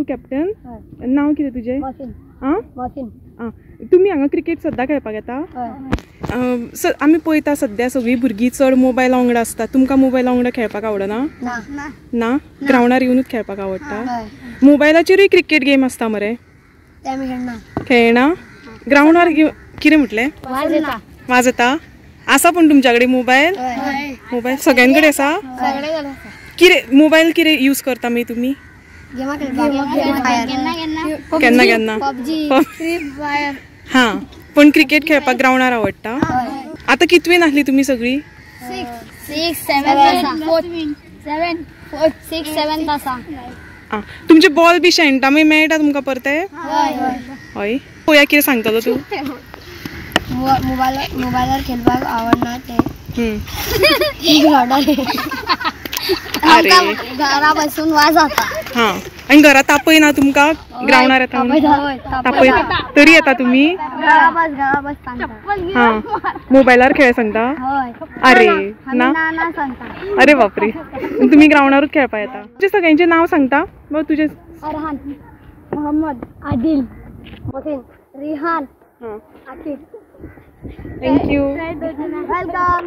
captain नाव कितें तुजें आं मोहसिन तुमी हांगा क्रिकेट सद्दां खेळपाक येता आमी पळयता सद्या सगळीं भुरगीं चड मोबायला वांगडा आसता तुमकां मोबायला वांगडा खेळपाक आवडना ना ग्रावंडार येवनूच खेळपाक आवडटा मोबायलाचेरूय क्रिकेट गेम आसता मरे खेळना ग्रावंडार कितें म्हटलें वाजता आसा पूण तुमच्या कडेन मोबायल सगळ्यां कडेन आसा कितें मोबायल कितें यूज करता मागीर तुमी केन्ना केन्ना हां पण क्रिकेट खेळपाक ग्रावंडार आवडटा आतां कितवेन आसली तुमी सगळीं 6-7 आसा तुमचे बॉल बी शेणटा मागीर मेळटा तुमकां परते हय पळोवया कितें सांगतलो तूं मोबायलार खेळपाक आवडना ते घरा बसून वाज जाता हां आनी घरा तापय ना तुमकां ग्रावंडार येता तापय तरी येता तुमी हां मोबायलार खेळ सांगता अरे ना अरे बापरे तुमी ग्रावंडारूच खेळपाक येता तुमचे सगळ्यांचें नांव सांगता वा तुजें अरहान मोहम्मद आदिल मोहसिन रिहान आकिब थँक्यू वेलकम